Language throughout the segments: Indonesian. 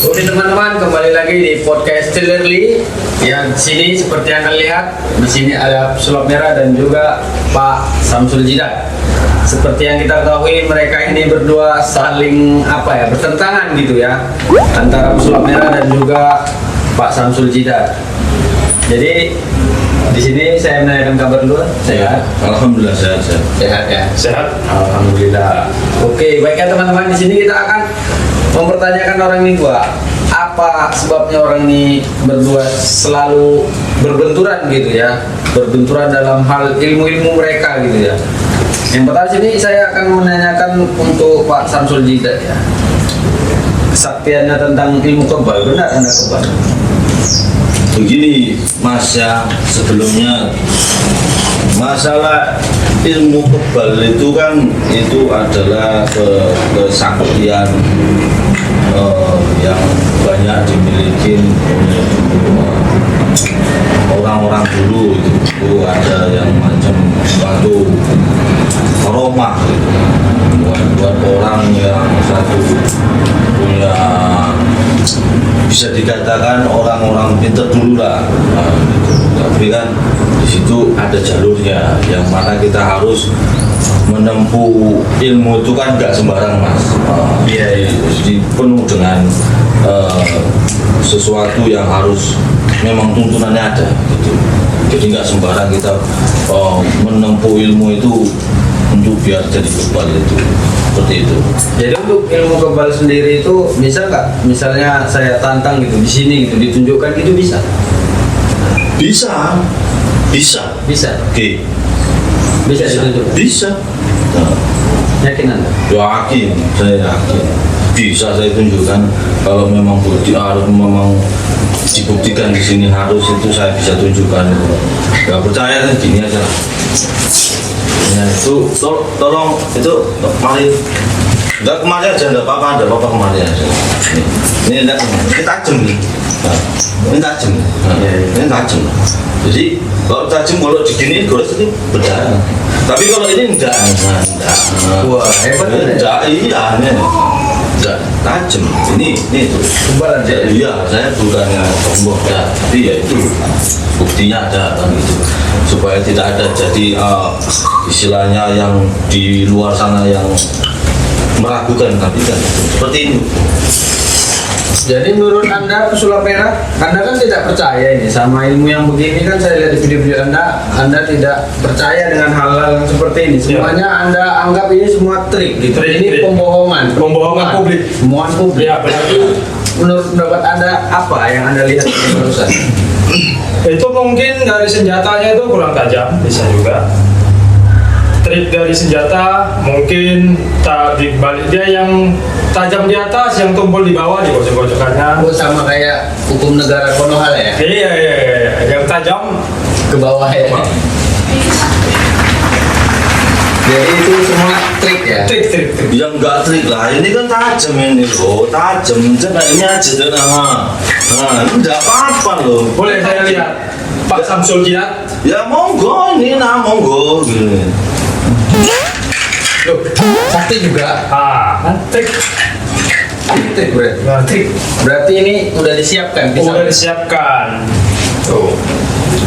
Oke teman-teman, kembali lagi di podcast Cillerly. Yang di sini seperti yang kalian lihat, di sini ada Pesulap Merah dan juga Pak Samsul Jidat. Seperti yang kita ketahui, mereka ini berdua saling bertentangan gitu ya, antara Pesulap Merah dan juga Pak Samsul Jidat. Jadi di sini saya menanyakan kabar dulu. Sehat? Alhamdulillah sehat. Sehat ya. Sehat. Alhamdulillah. Oke, baik ya teman-teman. Di sini kita akan mempertanyakan orang ini dua. Apa sebabnya orang ini berdua selalu berbenturan gitu ya? Berbenturan dalam hal ilmu-ilmu mereka gitu ya. Yang pertama sini saya akan menanyakan untuk Pak Samsul Jidat ya. Kesaktiannya tentang ilmu kebal, benar Anda kebal? Begini Mas ya, sebelumnya masalah ilmu kebal itu kan itu adalah kesaktian yang banyak dimiliki oleh orang-orang dulu itu ada yang macam batu aroma gitu. Buat orang yang satu punya bisa dikatakan orang-orang pintar dulu lah, gitu. Tapi kan di situ ada jalurnya yang mana kita harus menempuh ilmu itu kan nggak sembarang Mas. Jadi penuh dengan sesuatu yang harus memang tuntunannya ada gitu. Jadi nggak sembarang kita menempuh ilmu itu untuk biar jadi kebal itu, seperti itu. Jadi untuk ilmu kebal sendiri itu bisa nggak? Misalnya saya tantang gitu di sini gitu ditunjukkan gitu bisa? Bisa. Bisa. Oke. Bisa ditunjukkan. Bisa. Nah, Yakin Anda? yakin, saya yakin. Bisa saya tunjukkan kalau memang bukti harus memang dibuktikan di sini harus itu saya bisa tunjukkan. Gak percaya kan gini aja. Ya itu tolong itu mari. Enggak kemarin aja enggak apa-apa kemarin aja. Ini enggak ini tajam nih. Nah, ini tajam. Ini tajam. Jadi kalau tajam kalau digini gores ini berdarah. Tapi kalau ini enggak. Wah, hebat ya. Enggak, iya ini. Enggak tajam. Ini tuh. Kebal aja. Iya, saya bukannya sombong ya, tapi ya itu buktinya ada kan gitu. Supaya tidak ada jadi istilahnya yang di luar sana yang meragukan, tapi kan seperti ini. Jadi menurut Anda Pesulap Merah, Anda kan tidak percaya ini sama ilmu yang begini kan saya lihat di video-video Anda tidak percaya dengan hal-hal yang seperti ini. Semuanya Anda anggap ini semua trik gitu. Ini pembohongan publik. Pembohongan publik. Ya, benar. Menurut pendapat Anda apa yang Anda lihat barusan? Itu mungkin dari senjatanya itu kurang tajam, bisa juga. Trik dari senjata mungkin di balik dia yang tajam di atas, yang tumpul di bawah di pojok-pojokannya. Oh, sama kayak hukum negara Konoha ya? Iya, yang tajam Ke bawah ya? Jadi itu semua trik ya? trik. Yang enggak trik lah, ini kan tajam ini loh, tajam. Coba ini aja deh nama. Nah, ini enggak apa-apa loh. Boleh saya lihat Pak Samsul Jidat? Ya monggo ini monggo gini. Loh, sakti juga? Kan trik. Trik berarti? Nah, trik. Berarti ini udah disiapkan? Udah disiapkan. Tuh.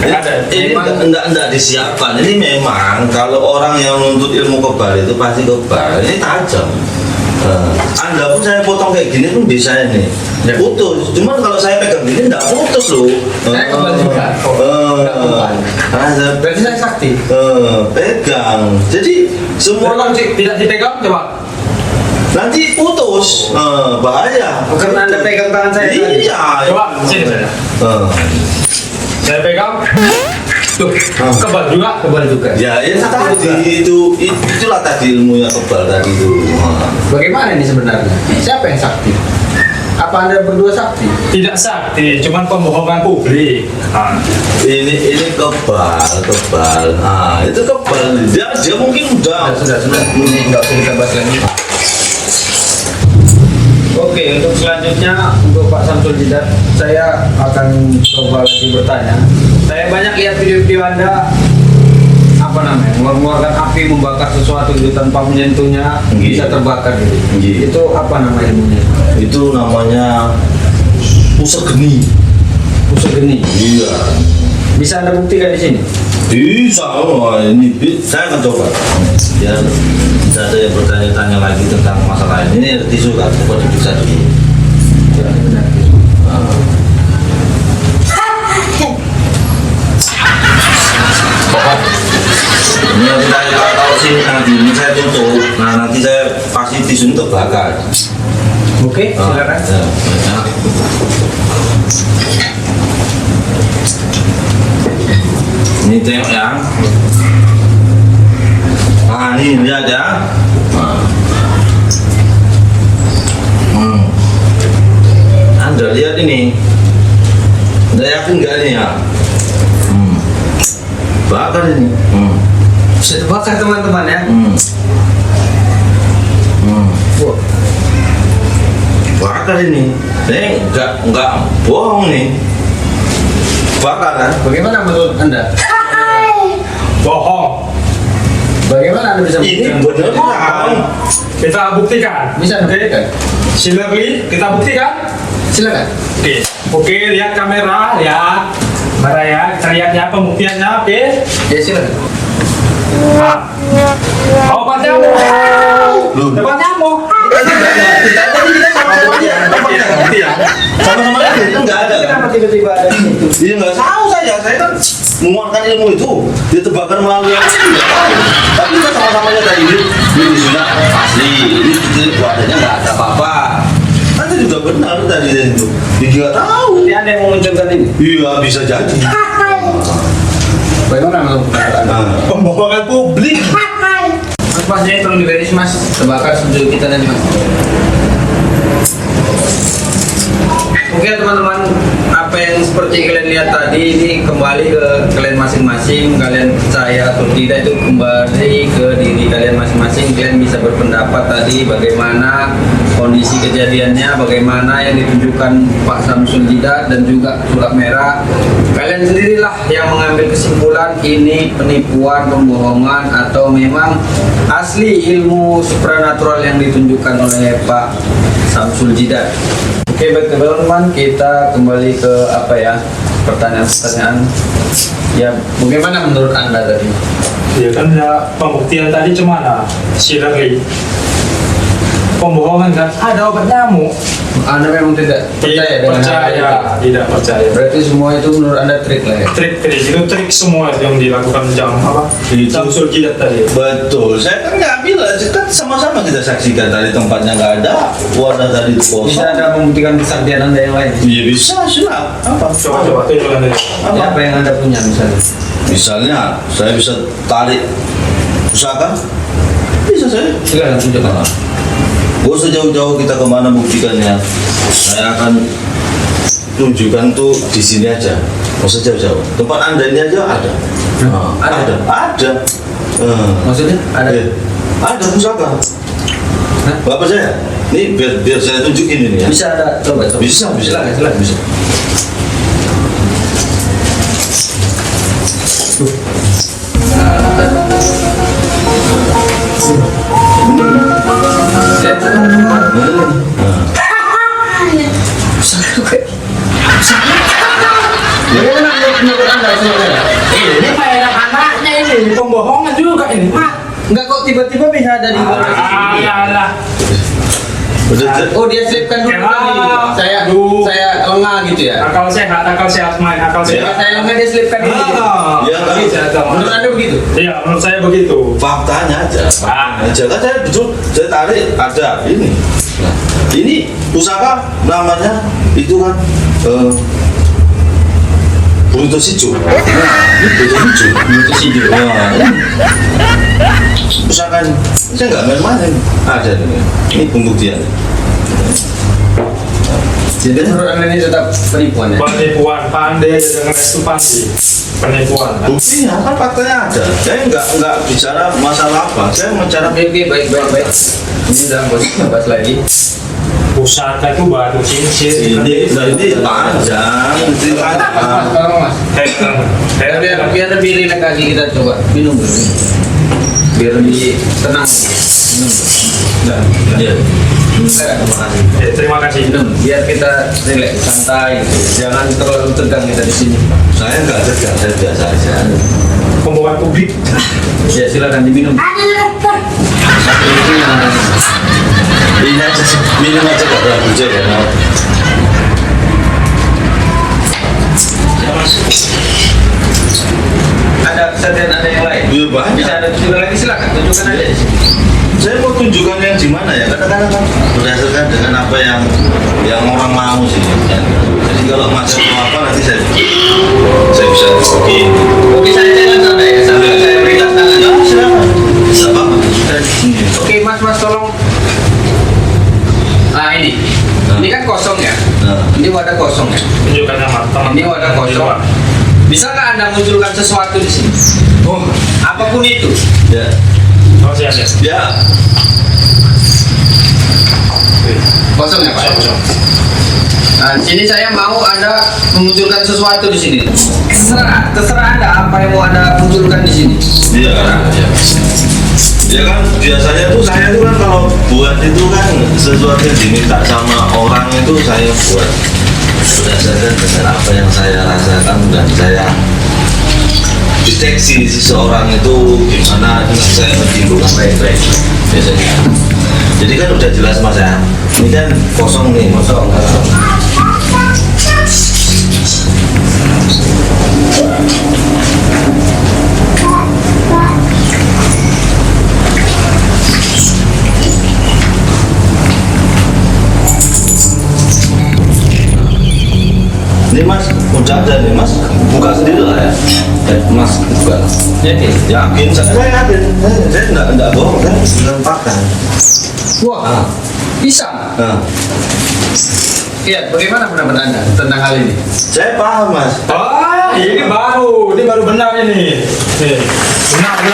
Ini enggak disiapkan. Ini memang kalau orang yang menuntut ilmu kebal itu pasti kebal. Ini tajam. Anda pun saya potong kayak gini pun bisa ini Ya. putus. Cuman kalau saya pegang gini enggak putus loh. Saya kebal juga. Enggak kebal. Berarti saya sakti? Pegang. Jadi semua Kalau tidak dipegang coba. nanti putus. Bahaya. Karena Anda pegang tangan saya tadi. Iya. Coba sini saya. Eh, Saya pegang. Tuh, kebal juga. Kebal juga. Ya, tadi itulah tadi ilmunya kebal tadi itu. Bagaimana ini sebenarnya? Siapa yang sakti? Apa Anda berdua sakti? Tidak sakti, cuman pembohongan publik. Ini kebal. Nah, itu kebal. Dia mungkin udah. Sudah. Ini nggak usah kita bahas lagi. Oke, untuk selanjutnya untuk Pak Samsul Jidat, saya akan coba lagi bertanya. Saya banyak lihat video-video Anda mengeluarkan api, membakar sesuatu itu tanpa menyentuhnya bisa terbakar gitu. Itu apa nama ilmunya? Itu namanya pusat geni. Pusat geni. Iya. Bisa Anda buktikan di sini? Bisa, ini saya akan coba. Ya, bisa ada yang bertanya-tanya lagi tentang masalah ini. Ini tisu kan, coba diperiksa dulu. Benar. Ini yang kita tahu sini nanti ini saya tutup. Nah, nanti saya kasih tisu untuk bakar. Oke, silakan. Ya, banyak. Ini tengok ya. Nah, ini lihat ya. Anda lihat ini. Anda yakin nggak ini ya? Bakar ini. Bisa terbakar teman-teman ya. Wah, Bakar ini. Saya nggak bohong nih. Bakar kan? bagaimana menurut Anda? Bohong. Bagaimana Anda bisa Ini buktikan? benar bohong. Kita buktikan. Bisa buktikan? Silerly, kita buktikan. Silakan. Oke, lihat kamera, lihat. Kamera ya, kita lihat ya pembuktiannya, oke. Ya silakan. Nah. Oh, Pak Nyamuk. Pak Nyamuk. Sama-sama aja itu nggak ada. Kenapa tiba-tiba ada ini? Iya nggak tahu saya kan menguatkan ilmu itu dia terbakar melalui apa itu nggak tahu. Tapi kita sama-sama aja tadi ini sudah asli, ini buatannya nggak ada apa-apa. Nanti juga benar tadi itu. Dia nggak tahu. Ini Anda yang mengucapkan ini? Iya bisa jadi. Bagaimana menurut pendapat Anda? Nah, Pembohongan publik. Mas Masnya tolong diberes Mas, terbakar studio kita nanti Mas. Oke teman-teman, apa yang seperti kalian lihat tadi ini kembali ke kalian masing-masing. Kalian percaya atau tidak itu kembali ke diri kalian masing-masing. Kalian bisa berpendapat tadi bagaimana kondisi kejadiannya, bagaimana yang ditunjukkan Pak Samsul Jidat dan juga Sulap Merah. Kalian sendirilah yang mengambil kesimpulan ini penipuan, pembohongan atau memang asli ilmu supranatural yang ditunjukkan oleh Pak Samsul Jidat. Oke baik teman-teman, kita kembali ke pertanyaan-pertanyaan. Ya, bagaimana menurut Anda tadi? Ya kan ya, pembuktian tadi cemana? Silerly. Pembohongan kan? Ada obat nyamuk. Anda memang tidak percaya dengan hal itu? Tidak percaya. Berarti semua itu menurut Anda trik lah ya? Trik itu trik semua yang dilakukan Itu. Samsul Jidat tadi. betul. Saya kan nggak bilang, kan sama-sama kita saksikan tadi tempatnya nggak ada, wadah tadi Bisa kosong. Anda membuktikan kesaktian Anda yang lain? Iya bisa, siap. Apa? Coba tunjukkan tadi. Apa yang Anda punya misalnya? Misalnya, saya bisa tarik pusaka, bisa saya. Silakan tunjukkan. Gak usah jauh-jauh kita kemana buktikannya. Saya akan tunjukkan tuh di sini aja. Gak usah jauh-jauh. Tempat Anda ini aja ada. Nah, Ada? Ada. Maksudnya ada? Iya. Ada pusaka. Hah? Bapak saya. Nih biar saya tunjukin ini ya. Bisa Anda coba? Bisa. Silakan. Bisa. Bagaimana menurut Anda sebenarnya? Ini mainan anaknya ini, pembohongan juga ini. Enggak kok tiba-tiba bisa ada di bawah. Alah. Oh dia selipkan dulu tadi. Saya lengah gitu ya. Akal sehat main, akal sehat. Saya lengah dia selipkan ini. Gitu. Ya, kan? Menurut Anda begitu? Iya, menurut saya begitu. Faktanya aja. Kan saya betul, saya tarik ada ini. Nah, ini pusaka namanya itu kan burrito sijo. Burrito sijo. Itu sih juga. Wah, misalkan saya nggak main-main, ada ini pembuktian. Jadi menurut anda ini tetap penipuan ya? Penipuan, pandai dengan restu pasti penipuan. Buktinya kan faktanya ada. Saya nggak bicara masalah apa, saya bicara Oke, baik. Ini udah nggak usah bahas lagi. Pusaka itu batu cincin. ini panjang, ini panjang. Tolong mas. Biar lebih rileks lagi kita coba minum dulu. Biar lebih tenang. Minum. Nah, Iya. Terima kasih. minum. Biar kita rileks, santai. Jangan terlalu tegang kita di sini. Saya nggak tegang, saya biasa aja. Pembawa publik. Ya silakan diminum. Satu itu yang Ini aja sih, minum aja nggak terlalu bujur ya. No? ada kesadaran ada yang lain. Iya, banyak. Bisa ada tunjukan lagi silakan tunjukkan aja di sini. Saya mau tunjukkan yang di mana ya, kadang-kadang kan berdasarkan dengan apa yang orang mau sih. Kan? Jadi kalau macam apa nanti saya bisa bikin. Oke saya jalan sana ya sambil saya beri tangan. Ya silakan. Bisa apa? Oke mas tolong. Nah ini kan kosong ya. Nah. Ini wadah kosong ya. Tunjukkan yang teman. Ini wadah kosong. Bisakah anda munculkan sesuatu di sini? Oh, Apapun itu. ya, Oh siap. ya. Kosong ya pak. Nah, di sini saya mau anda memunculkan sesuatu di sini. Terserah anda apa yang mau anda munculkan di sini. Iya kan? Ya kan biasanya tuh saya tuh kan kalau buat itu kan sesuatu yang diminta sama orang itu saya buat berdasarkan dengan apa yang saya rasakan dan saya deteksi seseorang itu gimana saya menimbulkan baik-baik biasanya. Jadi kan udah jelas mas ya. Ini kan kosong nih, kosong. Ini mas, udah ada nih mas, buka sendiri lah ya. Mas, buka. Yakin, saya yakin. Saya enggak bohong, saya bilang fakta. Wah, pisang. Nah, Iya, bagaimana pendapat anda tentang hal ini? saya paham mas. Ini baru benar ini. Nih, benar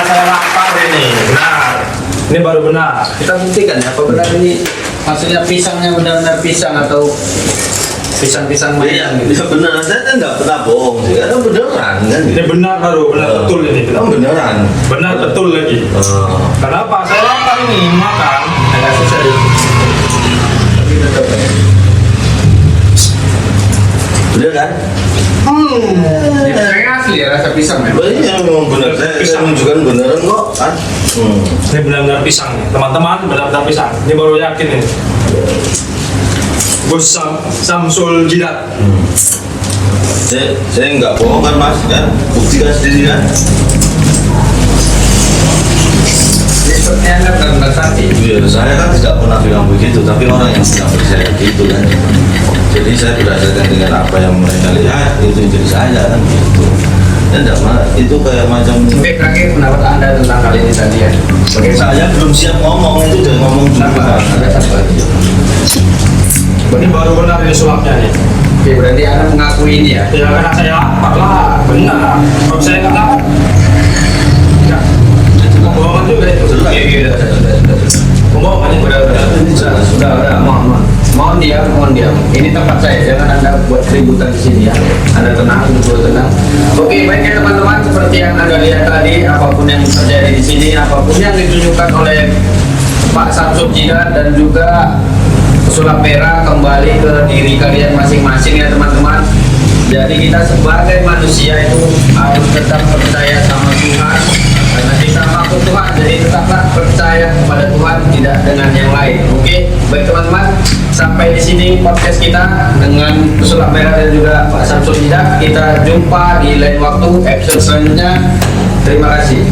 saya lapar ini. Benar. Ini baru benar. Kita buktikan ya, apa benar ini maksudnya pisangnya benar-benar pisang atau pisang-pisang Iya, mainan gitu. beneran. Saya kan nggak pernah bohong sih, karena beneran kan. Ini benar betul ini. Oh, beneran. Benar betul lagi. Kenapa? Saya lapar ini makan. Agak susah deh. Tapi tetap ya. Bener kan? Ini pisangnya asli ya, rasa pisang ya. Iya, memang bener. Saya Pisang. menunjukkan beneran kok. Kan? Ini benar-benar pisang nih. Teman-teman, benar-benar pisang. Ini baru yakin ini. Bos Samsul Jidat. Saya nggak bohong kan mas, kan? Buktikan sendiri kan? Ini sepertinya anda benar-benar sakti. Iya, saya kan tidak pernah bilang begitu, tapi orang yang bilang percaya gitu kan. Jadi saya berdasarkan dengan apa yang mereka lihat, itu jadi saya kan gitu. Dan itu kayak macam Oke, terakhir pendapat anda tentang hal ini tadi ya. Bagaimana? saya belum siap ngomong, itu udah ngomong dulu. Kenapa? Ada satu lagi. Ini baru benar ini sulapnya nih. Oke, berarti anda mengakui ini ya. Ya karena saya lapar lah. Benar. Kalau saya nggak lapar, ya. Pembohongan juga itu. Iya, sudah. Pembohongan itu. Sudah. Mohon diam. Ini tempat saya, jangan anda buat keributan di sini ya. Anda tenang, duduk tenang. Oke, baik ya teman-teman, seperti yang anda lihat tadi, apapun yang terjadi di sini, apapun yang ditunjukkan oleh Pak Samsul Jidat dan juga sulap merah kembali ke diri kalian masing-masing ya teman-teman. Jadi kita sebagai manusia itu harus tetap percaya sama Tuhan karena kita makhluk Tuhan, jadi tetaplah percaya kepada Tuhan, tidak dengan yang lain. Oke, baik teman-teman, sampai di sini podcast kita dengan pesulap merah dan juga Pak Samsul Jidat. Kita jumpa di lain waktu episode selanjutnya. Terima kasih.